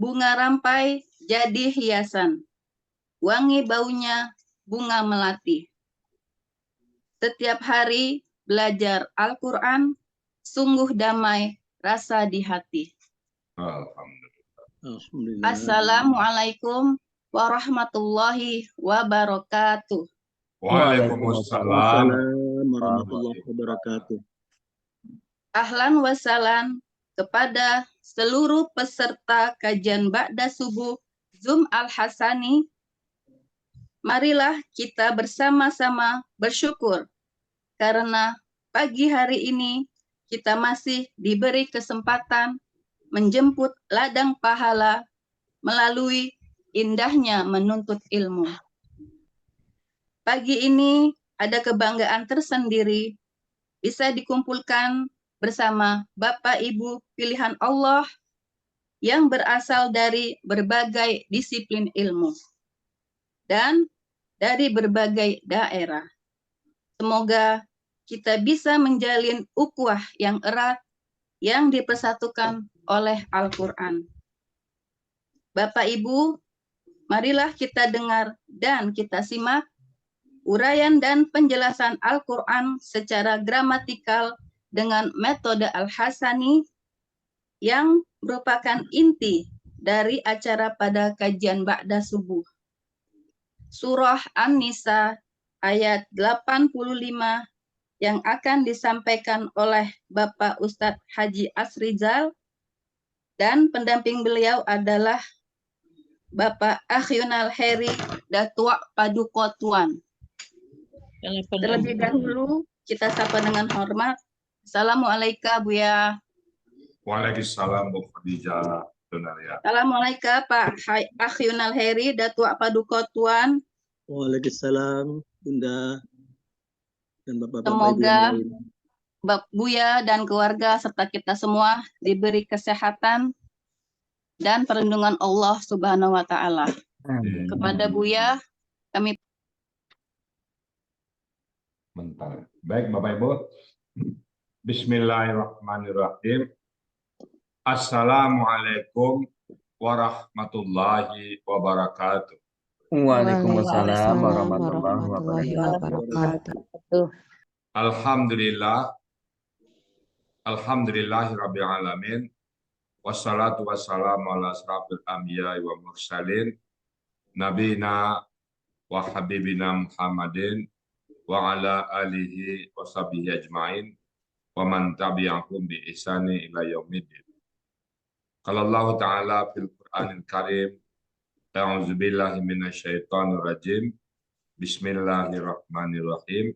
bunga rampai jadi hiasan, wangi baunya bunga melati. Setiap hari belajar Al-Quran, sungguh damai rasa di hati. Alhamdulillah. Assalamualaikum warahmatullahi wabarakatuh. Waalaikumsalam warahmatullahi wabarakatuh. Ahlan wa salam kepada seluruh peserta kajian Ba'da Subuh Zoom Al-Hasani. Marilah kita bersama-sama bersyukur karena pagi hari ini kita masih diberi kesempatan menjemput ladang pahala melalui indahnya menuntut ilmu. Pagi ini ada kebanggaan tersendiri bisa dikumpulkan bersama Bapak Ibu pilihan Allah yang berasal dari berbagai disiplin ilmu dan dari berbagai daerah. Semoga kita bisa menjalin ukhuwah yang erat yang dipersatukan oleh Al-Quran. Bapak Ibu, marilah kita dengar dan kita simak uraian dan penjelasan Al-Quran secara gramatikal dengan metode Al-Hasani yang merupakan inti dari acara pada kajian Ba'da Subuh. Surah An-Nisa ayat 85 yang akan disampaikan oleh Bapak Ustadz Haji Asrizal dan pendamping beliau adalah Bapak Akhyunal Heri Datua Paduka Tuan. Terlebih dahulu kita sapa dengan hormat. Assalamualaikum Buya. Waalaikumsalam Bu Khadijah. Assalamualaikum Pak Akhyunal Heri Datua Paduka Tuan. Waalaikumsalam Bunda dan Bapak-bapak. Semoga Bapak Buya dan keluarga serta kita semua diberi kesehatan dan perlindungan Allah Subhanahu wa taala. Kepada Buya kami Bentar. Baik Bapak Ibu. Bismillahirrahmanirrahim. Assalamualaikum warahmatullahi wabarakatuh. Waalaikumsalam warahmatullahi wabarakatuh. Alhamdulillahirabbil alamin. Wassalatu wassalamu ala asrafil anbiya'i wa mursalin nabina wa habibina Muhammadin wa ala alihi wa sahbihi ajma'in wa man tabi'ahum bi ihsani ila yaumiddin. Qala Allah Ta'ala fil Qur'anil Karim, a'udzu billahi minasyaitonir rajim. Bismillahirrahmanirrahim.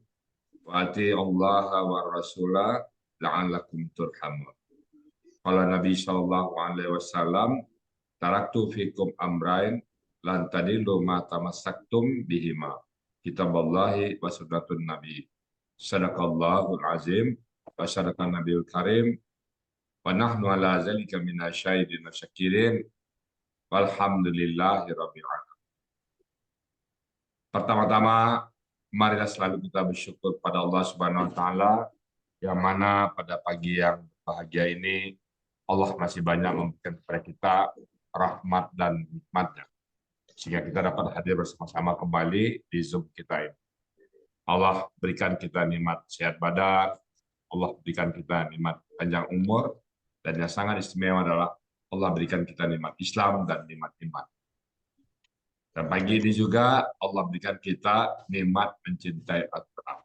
Wa ati'ullaha wa rasulah la'allakum turhamun. Qala Nabi sallallahu alaihi wasallam, taraktu fikum amrain lan tadillu ma tamassaktum bihima. Kitaballahi wa sunnatun nabi. Sadaqallahul azim wa sadaqan nabiyul karim. Wa nahnu ala zalika minasyahidin wa syakirin. Walhamdulillahi rabbil alamin. Pertama-tama, marilah selalu kita bersyukur pada Allah Subhanahu wa taala yang mana pada pagi yang bahagia ini Allah masih banyak memberikan kepada kita rahmat dan nikmat-Nya sehingga kita dapat hadir bersama-sama kembali di Zoom kita ini. Allah berikan kita nikmat sehat badan, Allah berikan kita nikmat panjang umur, dan yang sangat istimewa adalah Allah berikan kita nikmat Islam dan nikmat iman. Dan pagi ini juga Allah berikan kita nikmat mencintai Al-Quran.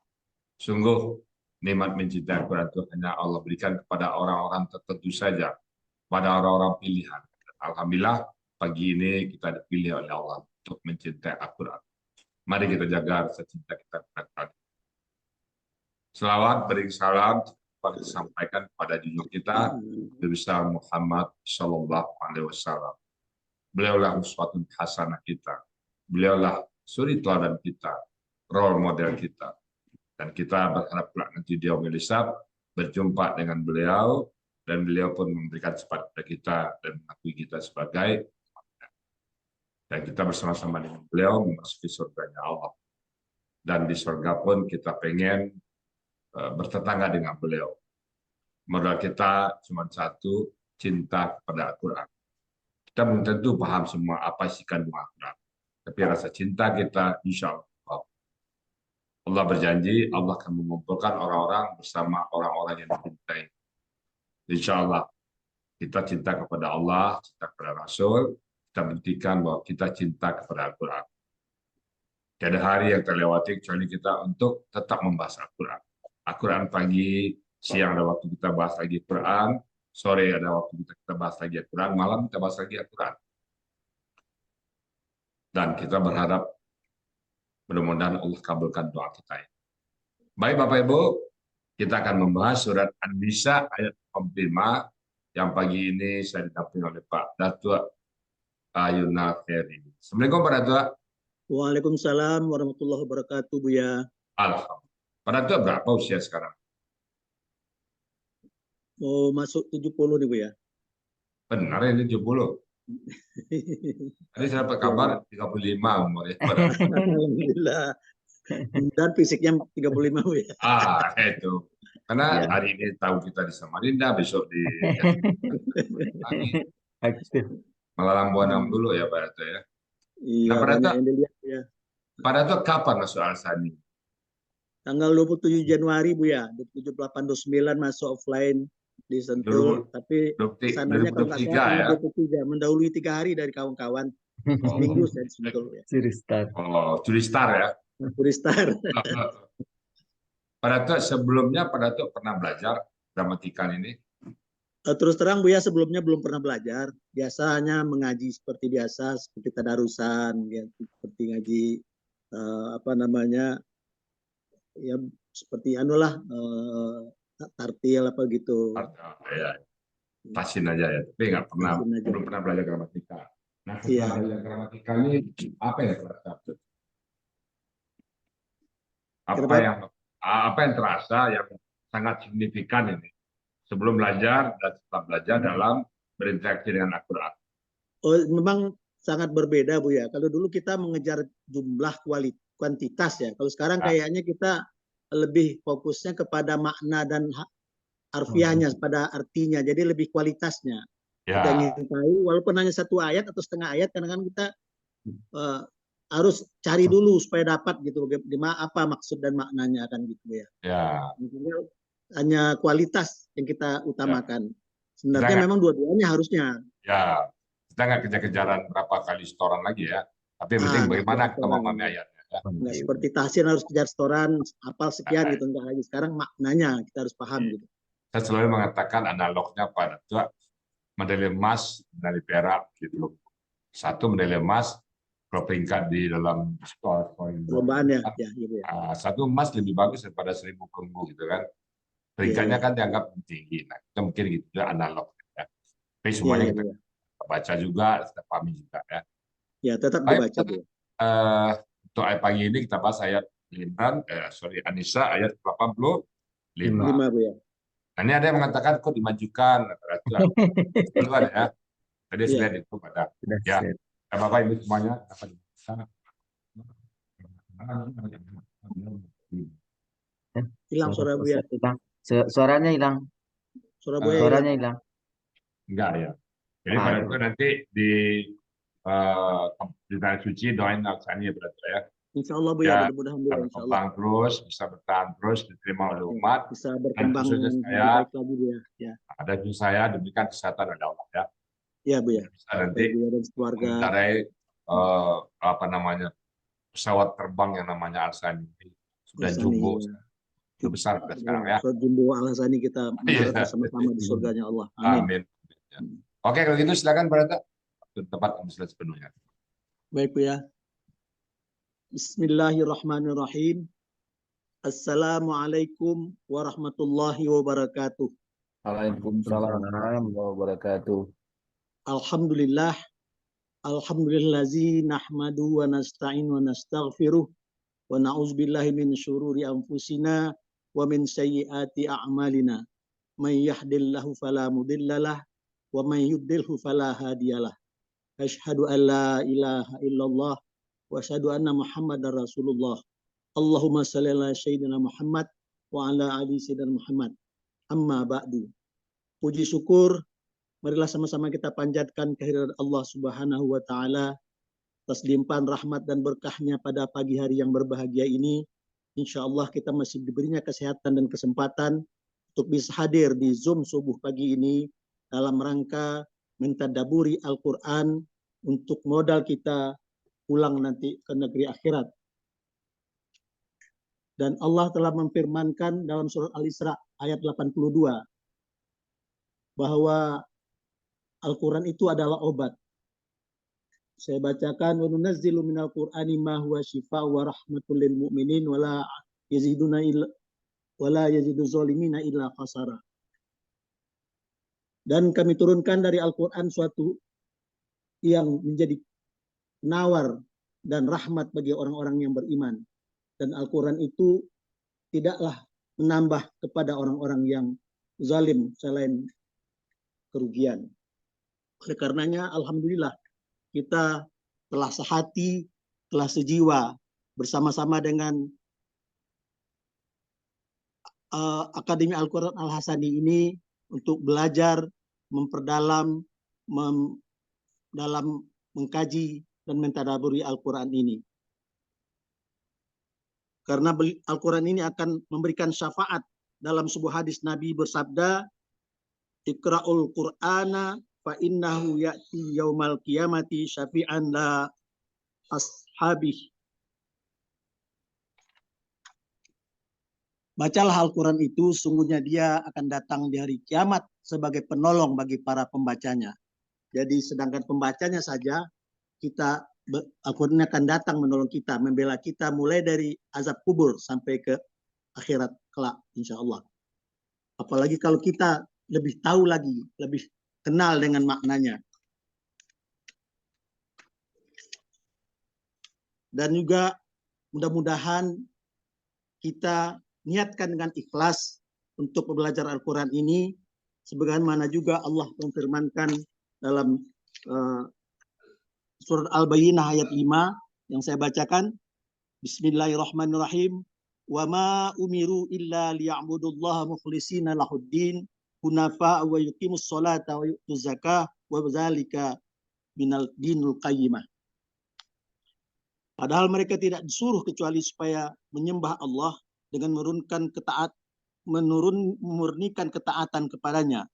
Sungguh nikmat mencintai Al-Quran itu hanya Allah berikan kepada orang-orang tertentu saja, pada orang-orang pilihan. Alhamdulillah pagi ini kita dipilih oleh Allah untuk mencintai Al-Quran. Mari kita jaga rasa cinta kita kepada Al-Quran. Selawat beri salam disampaikan kepada junjungan kita Nabi besar Muhammad Sallallahu Alaihi Wasallam. Beliaulah uswatun hasanah kita. Beliaulah suri teladan kita, role model kita. Dan kita berharap nanti di yaumil hisab berjumpa dengan beliau dan beliau pun memberikan sifat kepada kita dan mengakui kita sebagai dan kita bersama-sama dengan beliau memasuki surganya Allah. Dan di surga pun kita pengen bertetangga dengan beliau. Modal kita cuma satu, cinta kepada Al-Quran. Kita belum tentu paham semua apa isi kandung Al-Quran. Tapi rasa cinta kita, insya Allah. Allah berjanji, Allah akan mengumpulkan orang-orang bersama orang-orang yang dicintai. Insya Allah, kita cinta kepada Allah, cinta kepada Rasul, kita buktikan bahwa kita cinta kepada Al-Quran. Tidak ada hari yang terlewati kecuali kita untuk tetap membahas Al-Quran. Al-Quran pagi, siang ada waktu kita bahas lagi Quran, sore ada waktu kita bahas lagi Al-Quran, malam kita bahas lagi Al-Quran. Dan kita berharap mudah-mudahan Allah kabulkan doa kita. Baik Bapak Ibu, kita akan membahas surat An-Nisa ayat 45 yang pagi ini saya didampingi oleh Pak Datuk Ayuna Ferry. Assalamualaikum Pak Datuk. Waalaikumsalam warahmatullahi wabarakatuh, Buya. Alhamdulillah. Pak Datuk berapa usia sekarang? Mau masuk 70 nih, Buya. Benar ini 70. Tadi saya dapat kabar 35 umurnya. Alhamdulillah. Dan fisiknya 35, Buya. Itu. Karena hari ini tahu kita di Samarinda, besok di Malalang Buana dulu ya Pak Datuk ya. Iya, Nah, Pak banyak Datuk, yang dilihat, ya. Pak Datuk kapan masuk Al-Sani? Tanggal 27 Januari, Buya. 27, 28, 29 masuk offline di Sentul. Tapi sananya kalau nggak 2023 salah ya? 23, mendahului 3 hari dari kawan-kawan. Seminggu saya di Sentul, ya. Turistar ya. Turistar. Pak Datuk, sebelumnya Pak Datuk pernah belajar gramatikal ini? Terus terang Buya, sebelumnya belum pernah belajar. Biasanya mengaji seperti biasa, seperti tadarusan, ya, seperti ngaji ya seperti tartil apa gitu. Ya, tasin aja ya, tapi belum pernah belajar gramatikal. Nah, setelah belajar gramatikal ini apa yang terasa? Apa yang terasa yang sangat signifikan ini sebelum belajar dan setelah belajar dalam berinteraksi dengan Al-Quran? Oh, memang sangat berbeda Buya. Kalau dulu kita mengejar jumlah kuantitas ya. Kalau sekarang kayaknya kita lebih fokusnya kepada makna dan harfiahnya, pada artinya. Jadi lebih kualitasnya. Kita ingin tahu, walaupun hanya satu ayat atau setengah ayat, kadang-kadang kita harus cari dulu supaya dapat gitu. Apa maksud dan maknanya akan gitu ya. Hanya kualitas yang kita utamakan. Sebenarnya memang dua-duanya harusnya. Ya, kita nggak kejar-kejaran berapa kali setoran lagi ya. Tapi yang penting bagaimana kita memahami ayatnya. Nggak seperti tahsin harus kejar setoran, hafal sekian gitu. Enggak lagi. Sekarang maknanya kita harus paham gitu. Saya selalu mengatakan analognya pada medali emas, medali perak gitu. Satu medali emas kalau peringkat di dalam perlombaan ya, gitu ya. Satu emas lebih bagus daripada 1000 perunggu gitu kan. Peringkatnya kan dianggap tinggi. Nah, kita mungkin gitu juga analog ya. Tapi semuanya kita baca juga, kita pahami juga ya. Ya, tetap dibaca. Untuk ayat pagi ini kita bahas ayat An-Nisa ayat 85. Ya. Nah, ini ada yang mengatakan kok dimajukan duluan ya. Tadi saya lihat itu pada ya. Bapak Ibu semuanya hilang suara Buya. Suaranya hilang. Suaranya hilang. Enggak ya. Jadi pada itu nanti di tanah suci doain Al-Sani ya berarti ya. Insya Allah Buya, mudah-mudahan berkembang terus, bisa bertahan terus, diterima oleh umat. Bisa berkembang saya, baik lagi Buya. Ya. Ada pun saya demikian kesehatan oleh Allah ya. Iya Buya. Bisa nanti mengendarai pesawat terbang yang namanya Al-Sani sudah jumbo. Itu besar sekarang ya. Jumbo Al-Sani kita bersama-sama di surganya Allah. Amin. Oke, kalau gitu silakan Pak tempat ambil sepenuhnya. Baik Buya. Bismillahirrahmanirrahim. Assalamualaikum warahmatullahi wabarakatuh. Waalaikumsalam warahmatullahi wabarakatuh. Alhamdulillah. Alhamdulillazi nahmadu wa nasta'in wa nastaghfiruh wa na'udzubillahi min syururi anfusina wa min sayyiati a'malina. May yahdihillahu fala mudhillalah wa may yudlilhu fala hadiyalah. Asyhadu an la ilaha illallah wa asyhadu anna Muhammadar Rasulullah. Allahumma shalli ala sayyidina Muhammad wa ala ali sayyidina Muhammad. Amma ba'du. Puji syukur marilah sama-sama kita panjatkan kehadirat Allah Subhanahu wa taala atas limpahan rahmat dan berkahnya pada pagi hari yang berbahagia ini. Insya Allah kita masih diberinya kesehatan dan kesempatan untuk bisa hadir di Zoom subuh pagi ini dalam rangka mentadaburi Al-Quran untuk modal kita pulang nanti ke negeri akhirat. Dan Allah telah memfirmankan dalam surat Al-Isra ayat 82 bahwa Al-Quran itu adalah obat. Saya bacakan, wa nunazzilu minal qur'ani ma huwa shifa' wa rahmatul lil mu'minin wa la yazidu zalimina illa khasara. Dan kami turunkan dari Al-Quran suatu yang menjadi penawar dan rahmat bagi orang-orang yang beriman. Dan Al-Quran itu tidaklah menambah kepada orang-orang yang zalim selain kerugian. Oleh karenanya, alhamdulillah, kita telah sehati, telah sejiwa bersama-sama dengan Akademi Al-Quran Al-Hasani ini untuk belajar, memperdalam, dalam mengkaji dan mentadaburi Al-Quran ini. Karena Al-Quran ini akan memberikan syafaat. Dalam sebuah hadis Nabi bersabda, Iqra'ul Qur'ana fa innahu ya'ti yaumal qiyamati syafi'an la ashabih. Bacalah Al-Quran itu, sungguhnya dia akan datang di hari kiamat sebagai penolong bagi para pembacanya. Jadi sedangkan pembacanya saja, kita Al-Quran akan datang menolong kita, membela kita mulai dari azab kubur sampai ke akhirat kelak, insya Allah. Apalagi kalau kita lebih tahu lagi, lebih kenal dengan maknanya. Dan juga mudah-mudahan kita niatkan dengan ikhlas untuk belajar Al-Quran ini, sebagaimana juga Allah memfirmankan dalam surat Al-Bayyinah ayat 5 yang saya bacakan. Bismillahirrahmanirrahim. Wa ma umiru illa liya'budullaha mukhlishina lahuddin hunafa wa yuqimus salata wa yu'tuz zakah wa dzalika minal dinul qayyimah. Padahal mereka tidak disuruh kecuali supaya menyembah Allah dengan memurnikan ketaatan kepadanya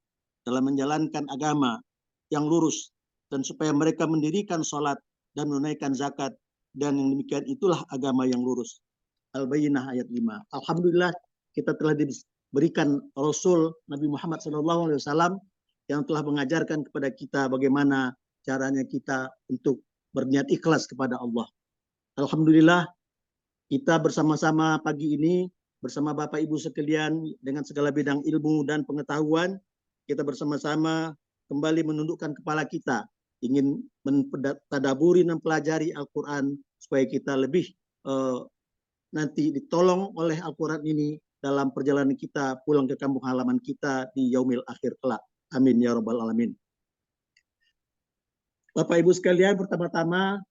dalam menjalankan agama yang lurus, dan supaya mereka mendirikan sholat dan menunaikan zakat, dan yang demikian itulah agama yang lurus. Al-Bayyinah ayat 5. Alhamdulillah kita telah diberikan Rasul Nabi Muhammad SAW yang telah mengajarkan kepada kita bagaimana caranya kita untuk berniat ikhlas kepada Allah. Alhamdulillah kita bersama-sama pagi ini bersama Bapak Ibu sekalian dengan segala bidang ilmu dan pengetahuan, kita bersama-sama kembali menundukkan kepala kita, ingin mentadaburi dan pelajari Al-Quran supaya kita lebih nanti ditolong oleh Al-Quran ini dalam perjalanan kita pulang ke kampung halaman kita di yaumil akhir kelak. Amin ya rabbal alamin. Bapak Ibu sekalian, pertama-tama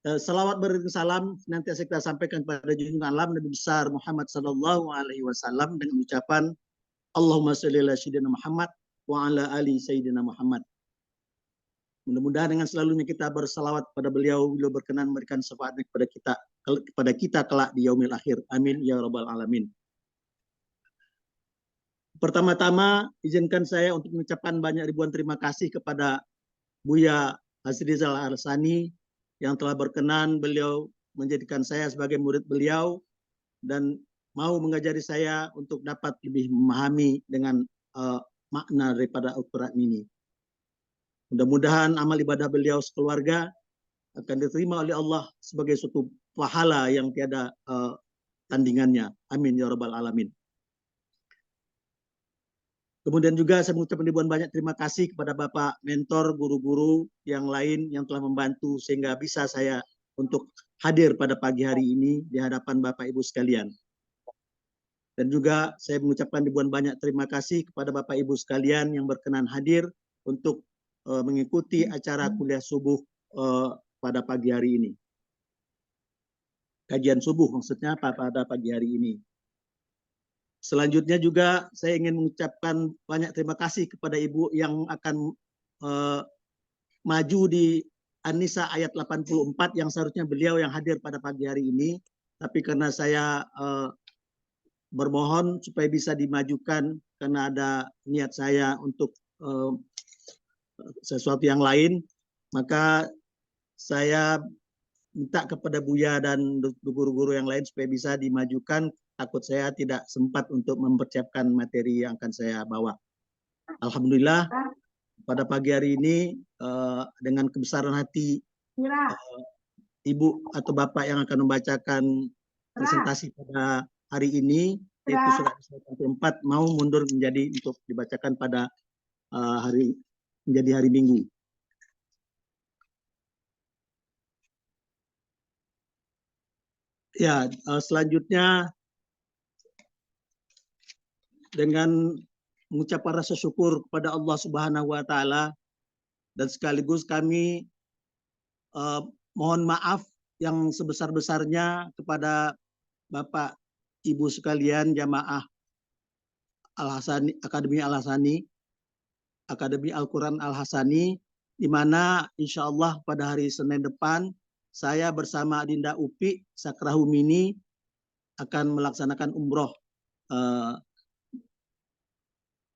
salawat salam nanti kita sampaikan pada junjungan alam Nabi besar Muhammad sallallahu alaihi wasallam dengan ucapan Allahumma shalli ala sayyidina Muhammad wa ala ali sayyidina Muhammad. Mudah-mudahan dengan selalunya kita bersalawat pada beliau berkenan memberikan syafaat kepada kita kelak di yaumil akhir. Amin ya rabbal alamin. Pertama-tama izinkan saya untuk mengucapkan banyak ribuan terima kasih kepada Buya Hasrizal Arsani yang telah berkenan beliau menjadikan saya sebagai murid beliau dan mau mengajari saya untuk dapat lebih memahami dengan makna daripada Al-Quran ini. Mudah-mudahan amal ibadah beliau sekeluarga akan diterima oleh Allah sebagai suatu pahala yang tiada tandingannya. Amin ya rabbal alamin. Kemudian juga saya mengucapkan ribuan banyak terima kasih kepada Bapak mentor, guru-guru yang lain yang telah membantu sehingga bisa saya untuk hadir pada pagi hari ini di hadapan Bapak Ibu sekalian. Dan juga saya mengucapkan ribuan banyak terima kasih kepada Bapak Ibu sekalian yang berkenan hadir untuk mengikuti acara kuliah subuh pada pagi hari ini. Kajian subuh maksudnya pada pagi hari ini. Selanjutnya juga saya ingin mengucapkan banyak terima kasih kepada Ibu yang akan maju di An-Nisa ayat 84 yang seharusnya beliau yang hadir pada pagi hari ini. Tapi karena saya bermohon supaya bisa dimajukan karena ada niat saya untuk sesuatu yang lain, maka saya minta kepada Buya dan guru-guru yang lain supaya bisa dimajukan. Takut saya tidak sempat untuk mempersiapkan materi yang akan saya bawa. Alhamdulillah pada pagi hari ini dengan kebesaran hati Ibu atau Bapak yang akan membacakan presentasi pada hari ini, yaitu surat 44 mau mundur menjadi untuk dibacakan pada menjadi hari Minggu. Ya, selanjutnya dengan mengucapkan rasa syukur kepada Allah Subhanahu wa taala dan sekaligus kami mohon maaf yang sebesar-besarnya kepada Bapak Ibu sekalian jamaah Al-Hasani, Akademi Al-Hasani, Akademi Al-Quran Al-Hasani, di mana insya Allah pada hari Senin depan saya bersama Dinda Upi Sakrahumini akan melaksanakan umroh.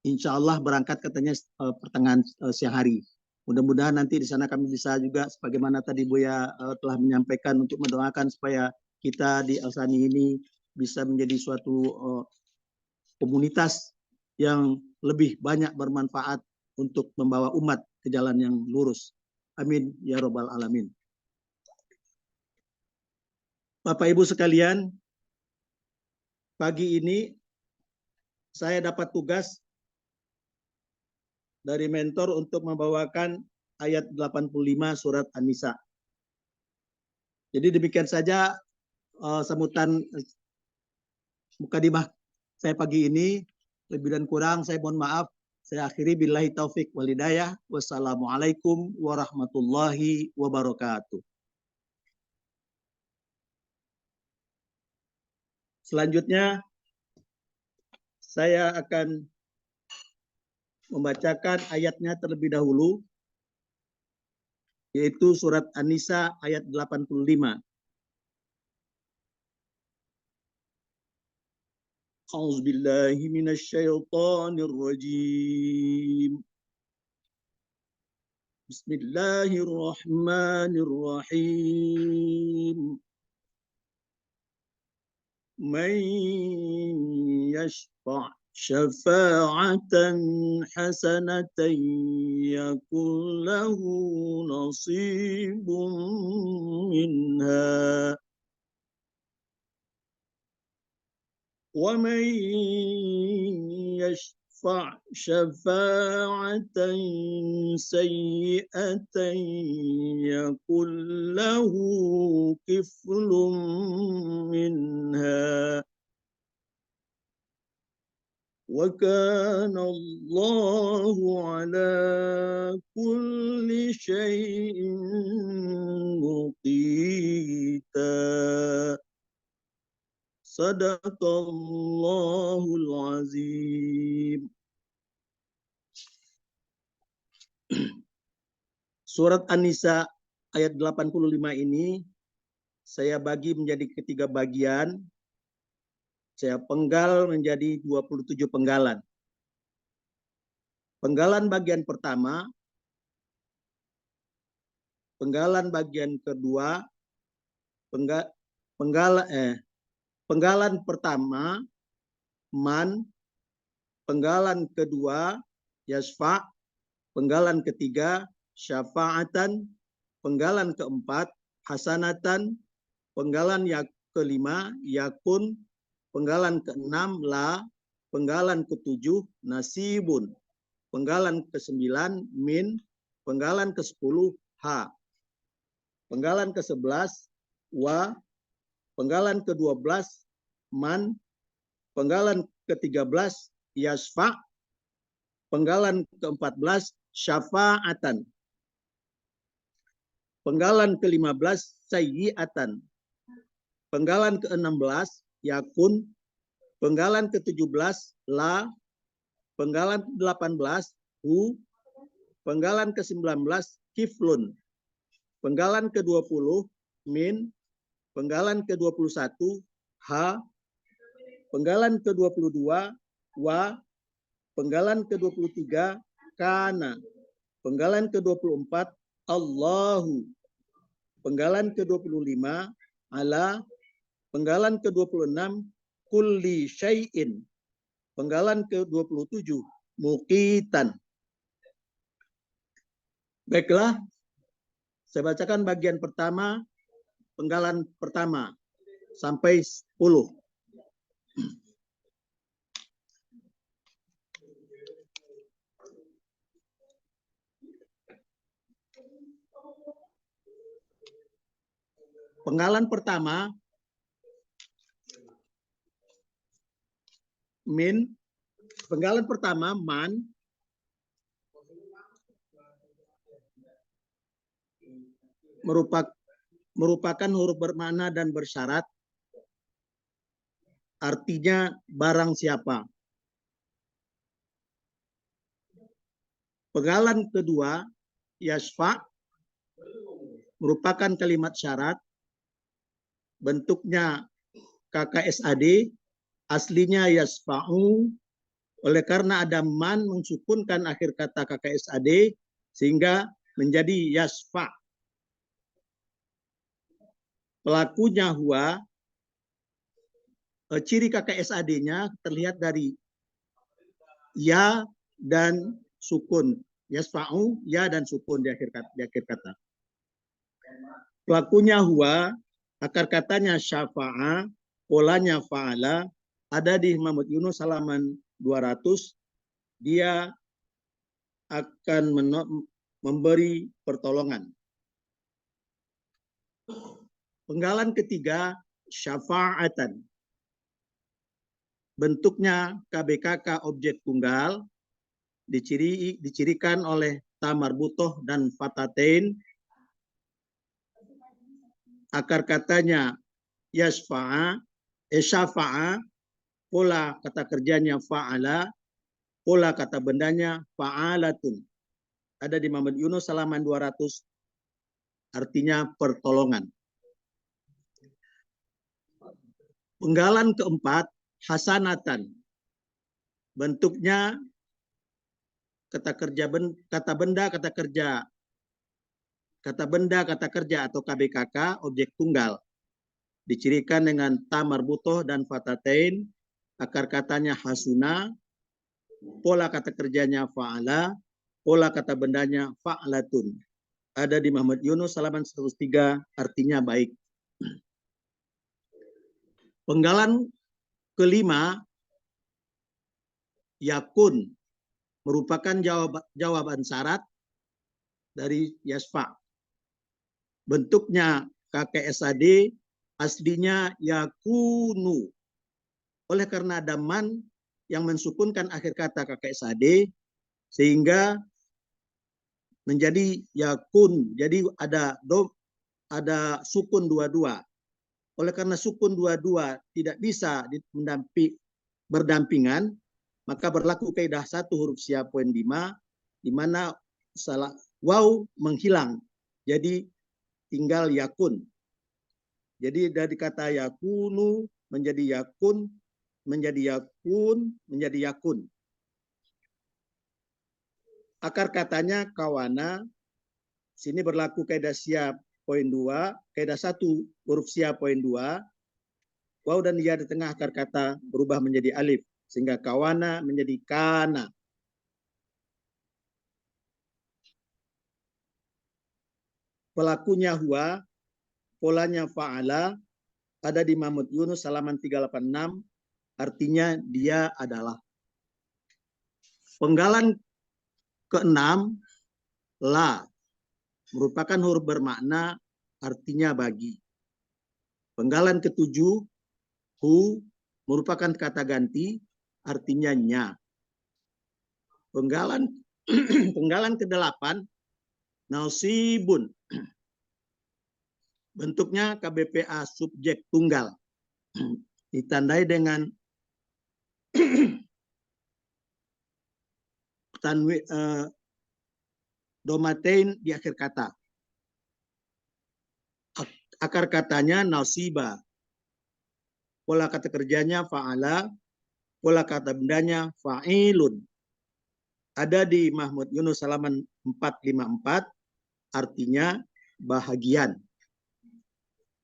Insya Allah berangkat katanya pertengahan siang hari. Mudah-mudahan nanti di sana kami bisa juga sebagaimana tadi Buya telah menyampaikan untuk mendoakan supaya kita di Al-Sani ini bisa menjadi suatu komunitas yang lebih banyak bermanfaat untuk membawa umat ke jalan yang lurus. Amin ya robbal alamin. Bapak Ibu sekalian, pagi ini saya dapat tugas dari mentor untuk membawakan ayat 85 surat An-Nisa. Jadi demikian saja sambutan mukadimah saya pagi ini. Lebih dan kurang saya mohon maaf. Saya akhiri billahi taufik wal hidayah. Wassalamualaikum warahmatullahi wabarakatuh. Selanjutnya saya akan membacakan ayatnya terlebih dahulu, yaitu surat An-Nisa ayat 85. A'udzubillahi minasyaitonir rajim. Bismillahirrahmanirrahim. Man yashfa' syafa'atan hasanatan yakul lahu nasibun minha wa man yashfa' syafa'atan sayyi'atan yakul lahu kiflun minha wa kana Allahu ala kulli syai'in muqita. Sadaqallahul azim. Surat An-Nisa ayat 85 ini saya bagi menjadi ketiga bagian. Saya penggal menjadi 27 penggalan. Penggalan bagian pertama, penggalan bagian kedua, penggalan pertama man, penggalan kedua yasfa, penggalan ketiga syafa'atan, penggalan keempat hasanatan, penggalan yang kelima yakun, penggalan keenam la, penggalan ketujuh nasibun, penggalan ke-9 min, penggalan ke-10 ha, penggalan ke-11 wa, penggalan ke-12 man, penggalan ke-13 yasfa, penggalan ke-14 syafa'atan, penggalan ke-15 sayyi'atan, penggalan ke-16 yakun, Penggalan ke-17 la, penggalan ke-18 hu, penggalan ke-19 kiflun, penggalan ke-20 min, penggalan ke-21 ha, penggalan ke-22 wa, penggalan ke-23 kana, penggalan ke-24 Allahu, penggalan ke-25 ala, penggalan ke-26 kulli syai'in, penggalan ke-27 muqitan. Baiklah, saya bacakan bagian pertama, penggalan pertama sampai 10. Penggalan pertama min, penggalan pertama man, merupakan huruf bermakna dan bersyarat, artinya barang siapa. Penggalan kedua yasfa, merupakan kalimat syarat, bentuknya KKSAD, aslinya yasfa'u, oleh karena ada man mensukunkan akhir kata KKSAD sehingga menjadi yasfa. Pelakunya huwa, ciri KKSAD-nya terlihat dari ya dan sukun. Yasfa'u, ya dan sukun di akhir kata. Pelakunya huwa, akar katanya syafa'a, polanya fa'ala, ada di Muhammad Yunus halaman 200. Dia akan memberi pertolongan. Penggalan ketiga syafa'atan. Bentuknya KBKK objek tunggal, dicirikan oleh ta marbutoh dan fatatain. Akar katanya yasfa'a, syafa'a, pola kata kerjanya fa'ala, pola kata bendanya fa'alatun. Ada di Muhammad Yunus halaman 200, artinya pertolongan. Penggalan keempat hasanatan. Bentuknya kata benda kata kerja atau KBKK objek tunggal, dicirikan dengan ta marbutoh dan fatatain. Akar katanya hasuna, pola kata kerjanya fa'ala, pola kata bendanya fa'latun. Ada di Muhammad Yunus halaman 103, artinya baik. Penggalan kelima yakun, merupakan jawaban syarat dari yasfa. Bentuknya KKSAD, aslinya yakunu. Oleh karena ada man yang mensukunkan akhir kata KKSAD sehingga menjadi yakun. Jadi ada sukun dua-dua. Oleh karena sukun dua-dua tidak bisa berdampingan, maka berlaku kaidah 1 huruf siap poin 5, di mana waw menghilang. Jadi tinggal yakun. Jadi dari kata yakunu menjadi yakun, menjadi yakun, menjadi yakun. Akar katanya kawana, sini berlaku kaidah siap poin 2, kaidah 1 huruf siap poin 2, waw dan ya di tengah akar kata berubah menjadi alif, sehingga kawana menjadi kana. Pelakunya huwa, polanya fa'ala, ada di Muhammad Yunus halaman 386, artinya dia adalah. Penggalan keenam la, merupakan huruf bermakna, artinya bagi. Penggalan ketujuh hu, merupakan kata ganti, artinya nya. Penggalan ke-8 nasibun, bentuknya KBPA subjek tunggal, ditandai dengan tanwin domatein di akhir kata. Akar katanya nasiba. Pola kata kerjanya fa'ala. Pola kata bendanya fa'ilun. Ada di Mahmud Yunus halaman 454, artinya bahagian.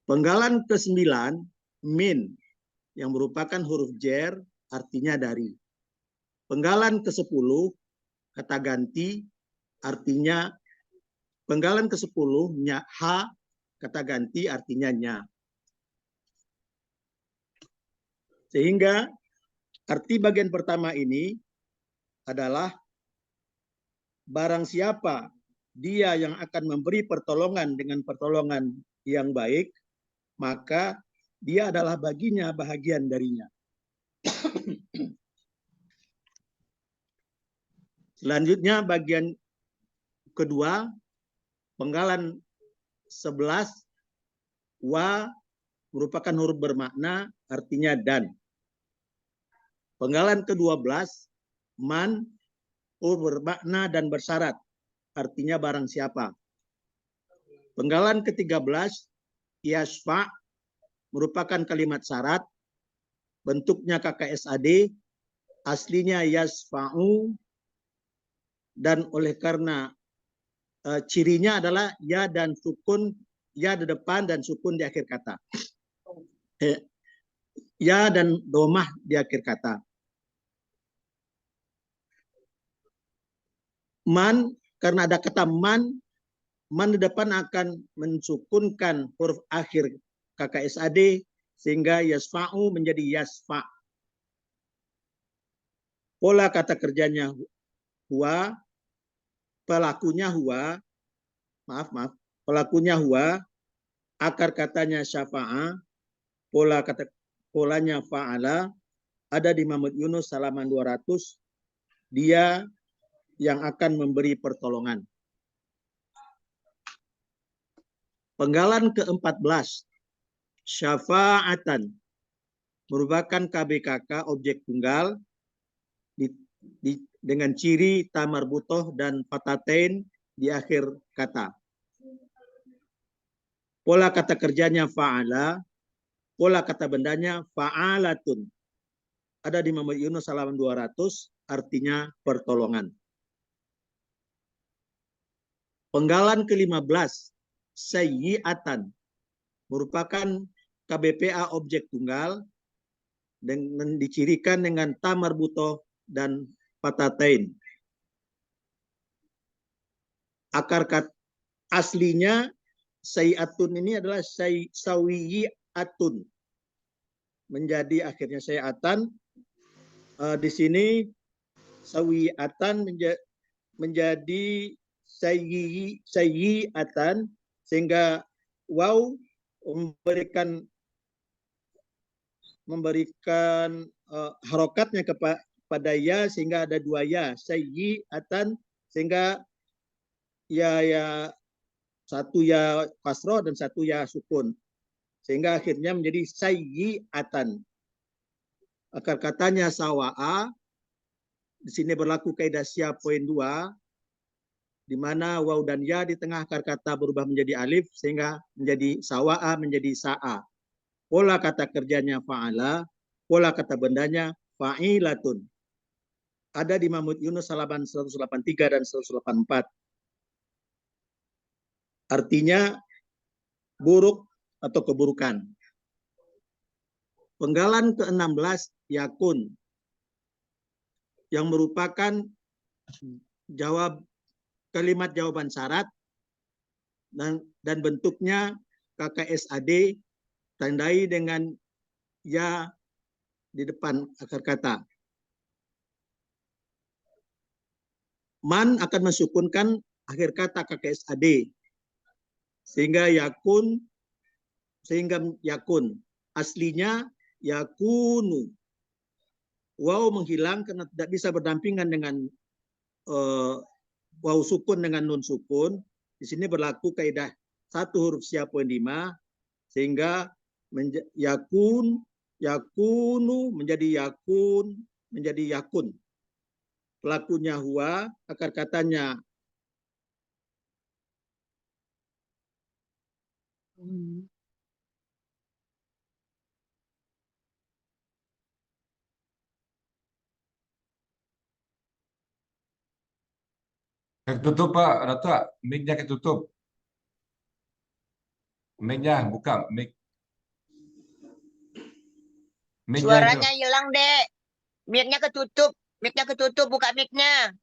Penggalan ke-9, min, yang merupakan huruf jer, artinya dari. Penggalan ke-10, kata ganti, artinya, penggalan ke-10, ha, kata ganti, artinya nya. Sehingga, arti bagian pertama ini adalah barang siapa dia yang akan memberi pertolongan dengan pertolongan yang baik, maka dia adalah baginya bahagian darinya. Selanjutnya bagian kedua, penggalan 11, wa merupakan huruf bermakna, artinya dan. Penggalan ke-12, man, huruf bermakna dan bersyarat, artinya barang siapa. Penggalan ke-13, yasfa, merupakan kalimat syarat, bentuknya KKSAD, aslinya yasfa'u, dan oleh karena cirinya adalah ya dan sukun, ya di depan dan sukun di akhir kata. Ya dan domah di akhir kata. Man, karena ada kata man di depan akan mensukunkan huruf akhir KKSAD sehingga yasfa'u menjadi yasfa'. Pola kata kerjanya huwa, pelakunya huwa, pelakunya huwa, akar katanya syafa'a, polanya fa'ala, ada di Mahmud Yunus halaman 200, dia yang akan memberi pertolongan. Penggalan ke-14, syafa'atan, merupakan KBKK objek tunggal dengan ciri tamar butoh dan patatain di akhir kata. Pola kata kerjanya fa'ala, pola kata bendanya fa'alatun. Ada di Muhammad Yunus halaman 200, artinya pertolongan. Penggalan ke-15, sayyi'atan, merupakan KBPA objek tunggal dengan dicirikan dengan tamar butoh dan patatain. Akar kata aslinya sayyi'atun ini adalah sawiyi'atun. Menjadi akhirnya sayyi'atan. Di sini sawiyi'atan menjadi sayyi'atan, sehingga waw memberikan harokatnya kepada ya, sehingga ada dua ya, sayyi'atan, sehingga ya satu ya kasroh dan satu ya sukun, sehingga akhirnya menjadi sayyi'atan. Akar katanya sawa'a, di sini berlaku kaidah sya poin 2, di mana waw dan ya di tengah akar kata berubah menjadi alif sehingga menjadi sawa'a, menjadi sa'a. Pola kata kerjanya fa'ala, pola kata bendanya fa'ilatun. Ada di Mahmud Yunus halaman 183 dan 184. Artinya buruk atau keburukan. Penggalan ke-16 yakun, yang merupakan kalimat jawaban syarat dan bentuknya KKSAD, tandai dengan ya di depan akar kata. Man akan mensukunkan akhir kata KKSAD sehingga yakun, aslinya yakunu. Waw menghilang karena tidak bisa berdampingan dengan waw sukun dengan nun sukun. Di sini berlaku kaidah satu huruf sya poin 5, sehingga yakunu menjadi yakun, menjadi yakun. Pelakunya huwa, akar katanya Ketutup Pak Ratu, mic-nya ketutup. Mic-nya buka, mic-nya itu. Suaranya hilang, Dek. Mic-nya ketutup. Mic-nya ketutup, buka mic-nya.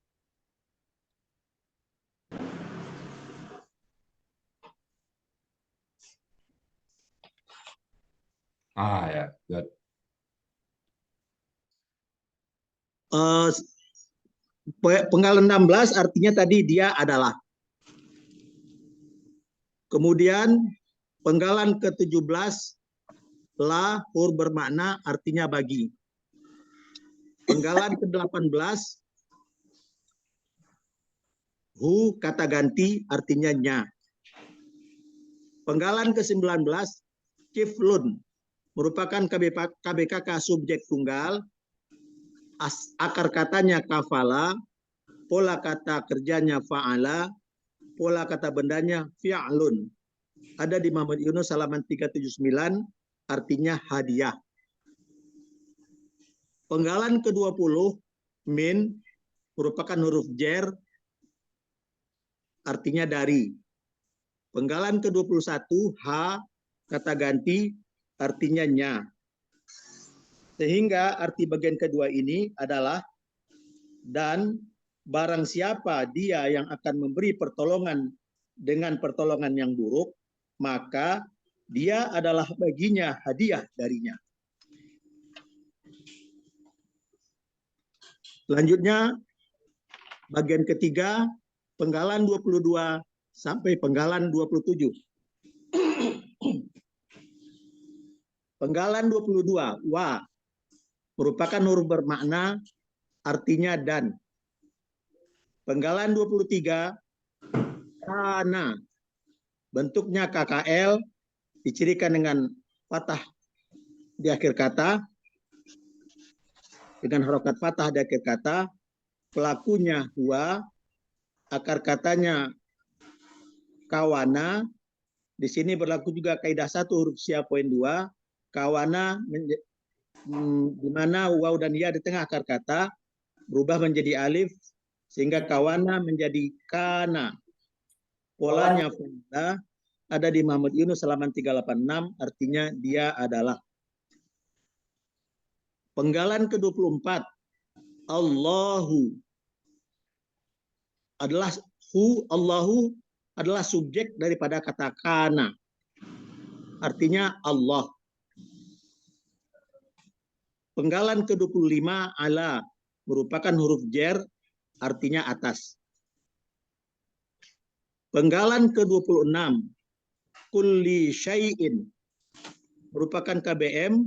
Ah ya, good. Penggalan 16 artinya tadi dia adalah. Kemudian penggalan ke-17 la hur bermakna artinya bagi. Penggalan ke-18 hu kata ganti artinya nya. Penggalan ke-19 kiflun merupakan KBKK subjek tunggal. Akar katanya kafala, pola kata kerjanya fa'ala, pola kata bendanya fi'lun. Ada di Muhammad Yunus halaman 379, artinya hadiah. Penggalan ke-20 min merupakan huruf jer, artinya dari. Penggalan ke-21 ha kata ganti, artinya nya. Sehingga arti bagian kedua ini adalah dan barang siapa dia yang akan memberi pertolongan dengan pertolongan yang buruk, maka dia adalah baginya hadiah darinya. Selanjutnya, bagian ketiga, penggalan 22 sampai penggalan 27. Penggalan 22, wa, merupakan huruf bermakna artinya dan. Penggalan 23, kana, bentuknya KKL, dicirikan dengan fathah di akhir kata, dengan harokat fathah di akhir kata, pelakunya huwa, akar katanya kawana, di sini berlaku juga kaidah 1 huruf sia poin 2, kawana di mana waw dan ya di tengah akar kata berubah menjadi alif sehingga kawana menjadi kana. Polanya fa'ala ada di Muhammad Yunus halaman 386, artinya dia adalah. Penggalan ke-24 Allahu adalah Allahu adalah subjek daripada kata kana. Artinya Allah. Penggalan ke-25 ala merupakan huruf jer, artinya atas. Penggalan ke-26 kulli syai'in merupakan KBM,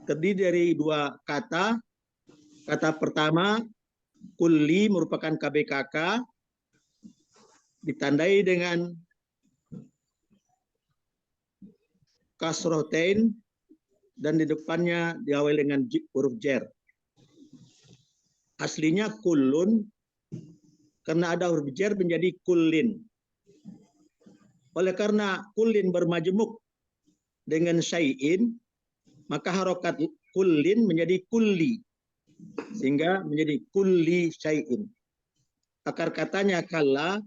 terdiri dari dua kata. Kata pertama kulli merupakan KBKK, ditandai dengan kasrotain dan di depannya diawali dengan huruf jer. Aslinya kullun, karena ada huruf jer menjadi kullin. Oleh karena kullin bermajemuk dengan syai'in, maka harokat kullin menjadi kulli, sehingga menjadi kulli syai'in. Akar katanya kalla,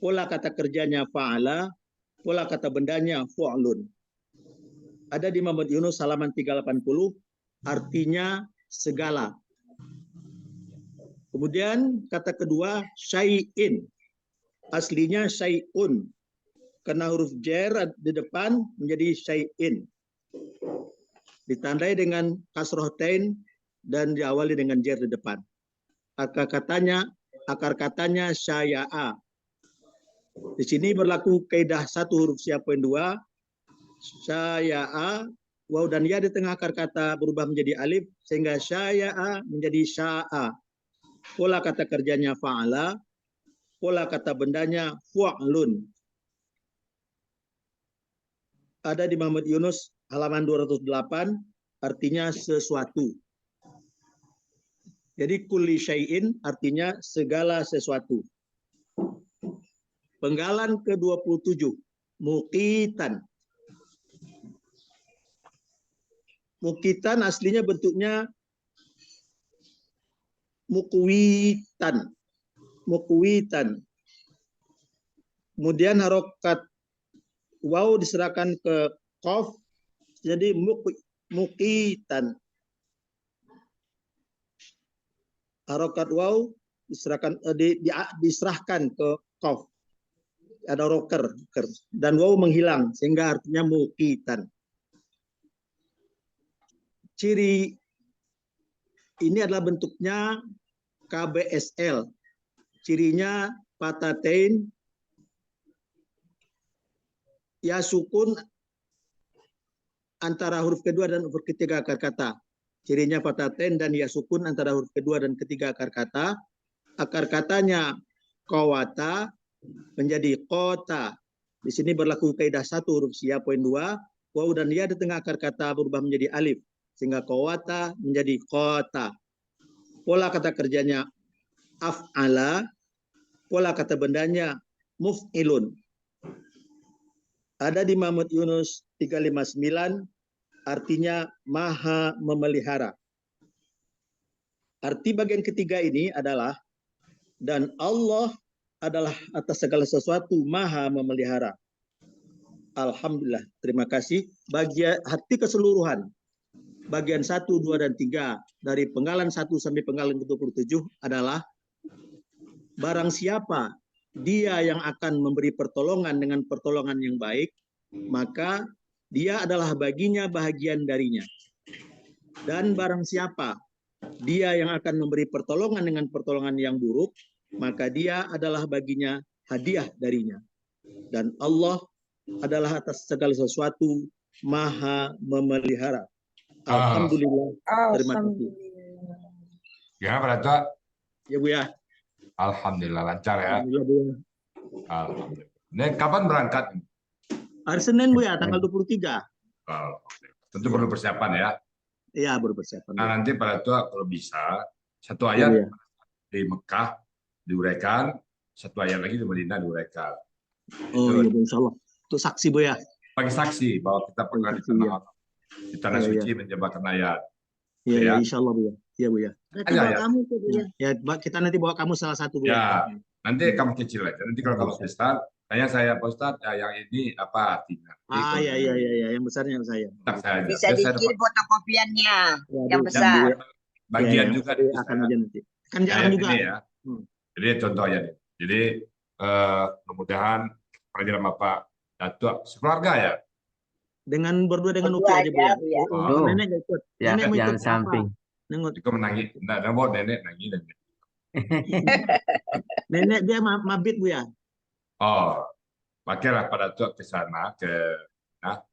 pola kata kerjanya fa'ala, pola kata bendanya fu'lun. Ada di Muhammad Yunus halaman 380, artinya segala. Kemudian kata kedua syai'in, aslinya syai'un, karena huruf jer di depan menjadi syai'in, ditandai dengan kasrohtain dan diawali dengan jer di depan. Akar katanya syaya'a. Di sini berlaku kaidah 1 huruf sia poin 2, syaya'a, waw dan ya di tengah akar kata berubah menjadi alif sehingga syaya'a menjadi sya'a. Pola kata kerjanya fa'ala, pola kata bendanya fu'lun. Ada di Muhammad Yunus halaman 208, artinya sesuatu. Jadi kulli syai'in artinya segala sesuatu. Penggalan ke-27, muqitan. Muqitan aslinya bentuknya mukwitan. Mukwitan. Kemudian harokat waw diserahkan ke qaf, jadi muqitan. Harokat waw diserahkan ke qaf. Ada roker dan waw menghilang sehingga artinya muqitan. Ciri ini adalah bentuknya KBSL. Cirinya fatatain, ya sukun antara huruf kedua dan huruf ketiga akar kata. Cirinya fatatain dan ya sukun antara huruf kedua dan ketiga akar kata. Akar katanya qawata menjadi kota. Di sini berlaku kaidah 1 huruf sia poin 2. Waw dan ya di tengah akar kata berubah menjadi alif. Sehingga qawata menjadi kota. Pola kata kerjanya af'ala. Pola kata bendanya muf'ilun. Ada di Mahmud Yunus 359, artinya maha memelihara. Arti bagian ketiga ini adalah, dan Allah adalah atas segala sesuatu maha memelihara. Alhamdulillah, terima kasih. Bagian arti keseluruhan, bagian 1, 2, dan 3, dari penggalan 1 sampai penggalan ke-27 adalah, barang siapa dia yang akan memberi pertolongan dengan pertolongan yang baik, maka dia adalah baginya bahagian darinya. Dan barang siapa dia yang akan memberi pertolongan dengan pertolongan yang buruk, maka dia adalah baginya hadiah darinya. Dan Allah adalah atas segala sesuatu maha memelihara. Alhamdulillah. Terima kasih. Gimana Pak Dato? Ya Bu ya. Alhamdulillah lancar ya. Alhamdulillah, Bu. Alhamdulillah. Ini kapan berangkat? Hari Senin Bu ya, tanggal 23. Tentu perlu persiapan ya. Iya, baru persiapan. Nah, nanti Pak Dato kalau bisa 1 ayat Ya. di Mekah diuraikan, 1 ayat lagi di Madinah diuraikan. Oh iya, insya Allah. Itu saksi Bu ya. Bagi saksi bahwa kita pernah di Saksi, ya. tanah suci menjabarkan ayat. Iya, Ya. insya Allah Bu ya. Iya Bu ya. Nanti Ayo, bawa ya. kamu tuh, Bu, ya. Ya, kita nanti bawa kamu salah satu Bu Ya, ya. nanti kamu kecil aja. Nanti kalau kamu besar, tanya saya Pak Ustadz, yang ini apa artinya? Ah, Jadi, iya, yang besarnya saya. kontak saya aja. Bisa Biar saya dikirim dapat fotokopiannya Ya, yang Bu. besar. bagian Ya, juga nanti di akan saya. aja nanti. Kan jarang Ayat juga. ini ya. Jadi contoh ayat ini. Jadi mudah-mudahan pelajaran Bapak Datuk sekeluarga ya. Dengan berdua dengan Uki Berdua aja Bu ya. aja, Bu ya. Oh, nenek nggak ikut. Ya, Nenek mau yang ikut samping. apa? Nengok. Jika menangis, enggak mau nenek nangis. Nenek dia mabit Bu ya. Oh, pakailah pada Datuk ke sana ke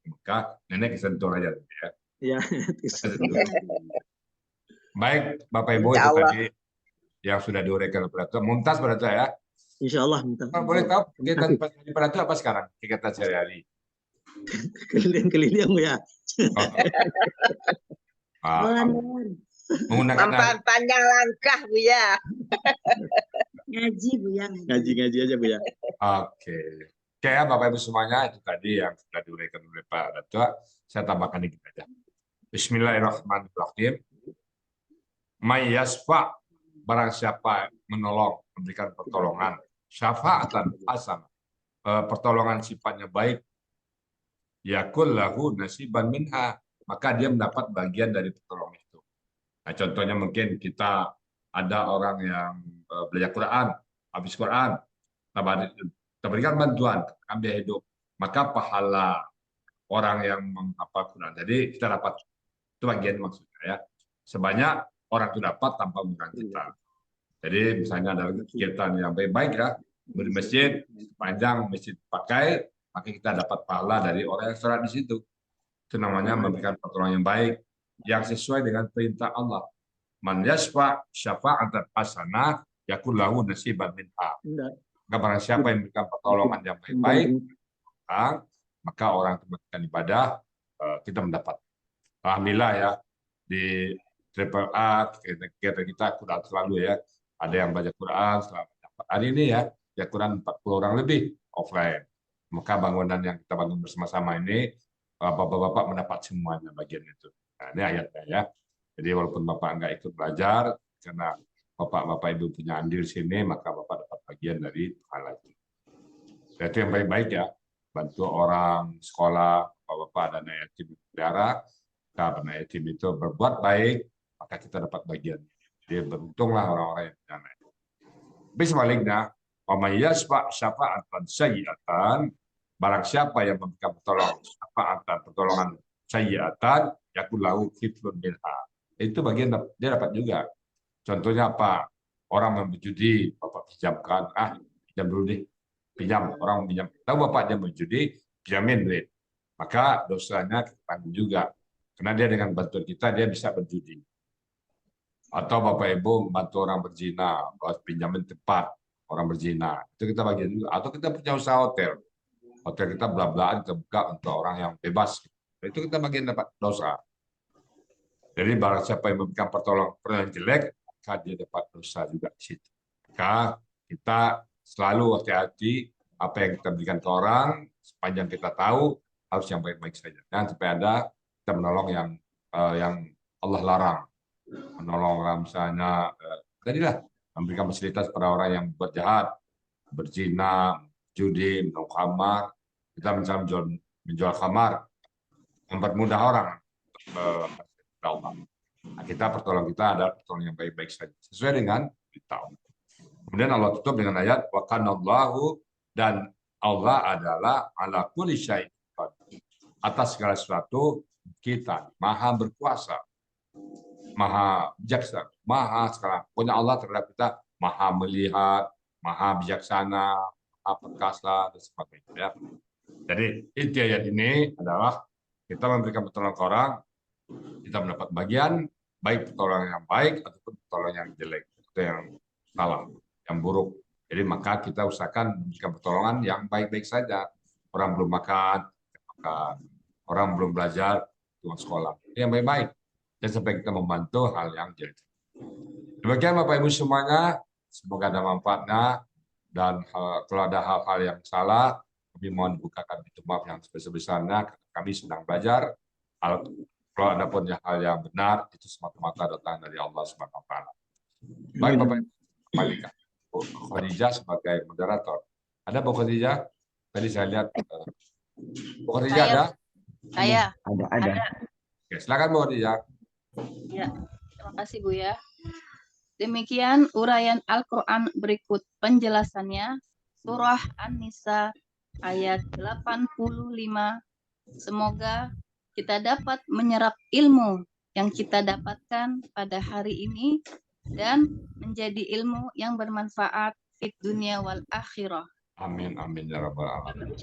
Mekah, nenek ke Sentul aja ya. Iya. Baik, Bapak Ibu Insya itu Allah. tadi yang sudah diuraikan oleh Pak Datuk. Mumtaz Pak Datuk ya. Insya Allah minta. Boleh tahu kegiatan Kasih. Pak Datuk apa sekarang? Kegiatan sehari-hari. Keliling-keliling Bu ya. Oh. Menggunakan Panjang langkah, Bu ya. Ngaji Bu ya. Ngaji-ngaji aja Bu ya. Oke. Oke ya Bapak Ibu semuanya, itu tadi yang sudah diuraikan oleh Pak Datuk. Saya tambahkan dikit aja. Bismillahirrahmanirrahim. May yasfa, barang siapa menolong, memberikan pertolongan, syafa'atan hasanah, pertolongan sifatnya baik, yakul lahu nasiban minha, maka dia mendapat bagian dari pertolongan itu. Nah, contohnya mungkin kita ada orang yang belajar Quran, habis Quran, kita berikan bantuan, ambil hidup, maka pahala orang yang menghafal Quran. Jadi kita dapat, itu bagian maksudnya ya. Sebanyak orang itu dapat tanpa menggunakan kita. Jadi misalnya ada kegiatan yang baik-baik ya, di masjid, sepanjang masjid pakai, maka kita dapat pahala dari orang yang sholat di situ. Itu namanya memberikan pertolongan yang baik, yang sesuai dengan perintah Allah. Man yasfa' syafa'atan hasanah yakul lahu nasiban minha. Maka barang siapa yang memberikan pertolongan yang baik-baik, maka orang itu melakukan ibadah, kita mendapat. Alhamdulillah ya, di triple A, kegiatan kita Quran selalu ya. Ada yang baca Quran selama hari ini ya Quran 40 orang lebih offline. Maka bangunan yang kita bangun bersama-sama ini, bapak-bapak mendapat semuanya bagian itu. Nah, ini ayatnya ya. Jadi walaupun bapak nggak ikut belajar, karena bapak-bapak ibu punya andil sini, maka bapak dapat bagian dari hal itu. Dan itu yang baik-baik ya. Bantu orang sekolah, bapak-bapak dan anak yatim negara, karena anak yatim itu berbuat baik, maka kita dapat bagian. Jadi beruntunglah orang-orang yang punya anak. Tapi sebaliknya, syafa'atan sayyi'atan, barang siapa yang memberikan pertolongan sayyi'atan, yakun lahu kiflun minha. Itu bagian dia dapat juga. Contohnya apa? Orang menjudi, bapak pinjamkan, pinjam dulu deh. Pinjam, orang pinjam. Tahu bapak dia menjudi, pinjamin duit. Maka dosanya kita tanggung juga. Karena dia dengan bantuan kita, dia bisa berjudi. Atau bapak ibu membantu orang berzina, pinjamin tempat orang berzina. Itu kita bagian juga. Atau kita punya usaha hotel. Hotel kita belah-belahan kita buka untuk orang yang bebas. Itu kita bagian dapat dosa. Jadi barang siapa yang memberikan pertolongan yang jelek, maka dia dapat dosa juga di situ. Maka kita selalu hati-hati apa yang kita berikan ke orang, sepanjang kita tahu harus yang baik-baik saja. Dan supaya ada kita menolong yang Allah larang, menolong orang misalnya tadilah memberikan fasilitas pada orang yang berbuat jahat, berzina, judi, minum khamar. Kita misalnya menjual khamar, mempermudah orang. Nah, kita pertolongan kita adalah pertolongan yang baik-baik saja sesuai dengan beritahu. Kemudian Allah tutup dengan ayat wa kanallahu, dan Allah adalah ala kulli syai'in atas segala sesuatu kita maha berkuasa, maha bijaksana, maha segala. Pokoknya Allah terhadap kita maha melihat, maha bijaksana, maha perkasa dan sebagainya. Ya. Jadi inti ayat ini adalah kita memberikan pertolongan ke orang, kita mendapat bagian baik pertolongan yang baik ataupun pertolongan yang jelek, itu yang salah, yang buruk. Jadi maka kita usahakan memberikan pertolongan yang baik-baik saja. Orang belum makan, orang belum belajar, tuang sekolah, yang baik-baik. Dan sampai kita membantu hal yang jelek. Demikian Bapak Ibu semuanya, semoga ada manfaatnya, dan kalau ada hal-hal yang salah, kami mohon dibukakan pintu maaf yang sebesar-besarnya. Kami sedang belajar. Kalau ada pun hal yang benar, itu semata-mata datang dari Allah Subhanahu wa Ta'ala. Baik Bapak Ibu, kembalikan Bu Khadijah sebagai moderator. Ada Bu Khadijah? Tadi saya lihat. Bu Khadijah ada? Saya. Ada. Oke, silakan Bu Khadijah. Ya, terima kasih Bu ya. Demikian uraian Al-Quran berikut penjelasannya. Surah An-Nisa ayat 85. Semoga kita dapat menyerap ilmu yang kita dapatkan pada hari ini dan menjadi ilmu yang bermanfaat di dunia wal akhirah. Amin, amin ya rabbal alamin.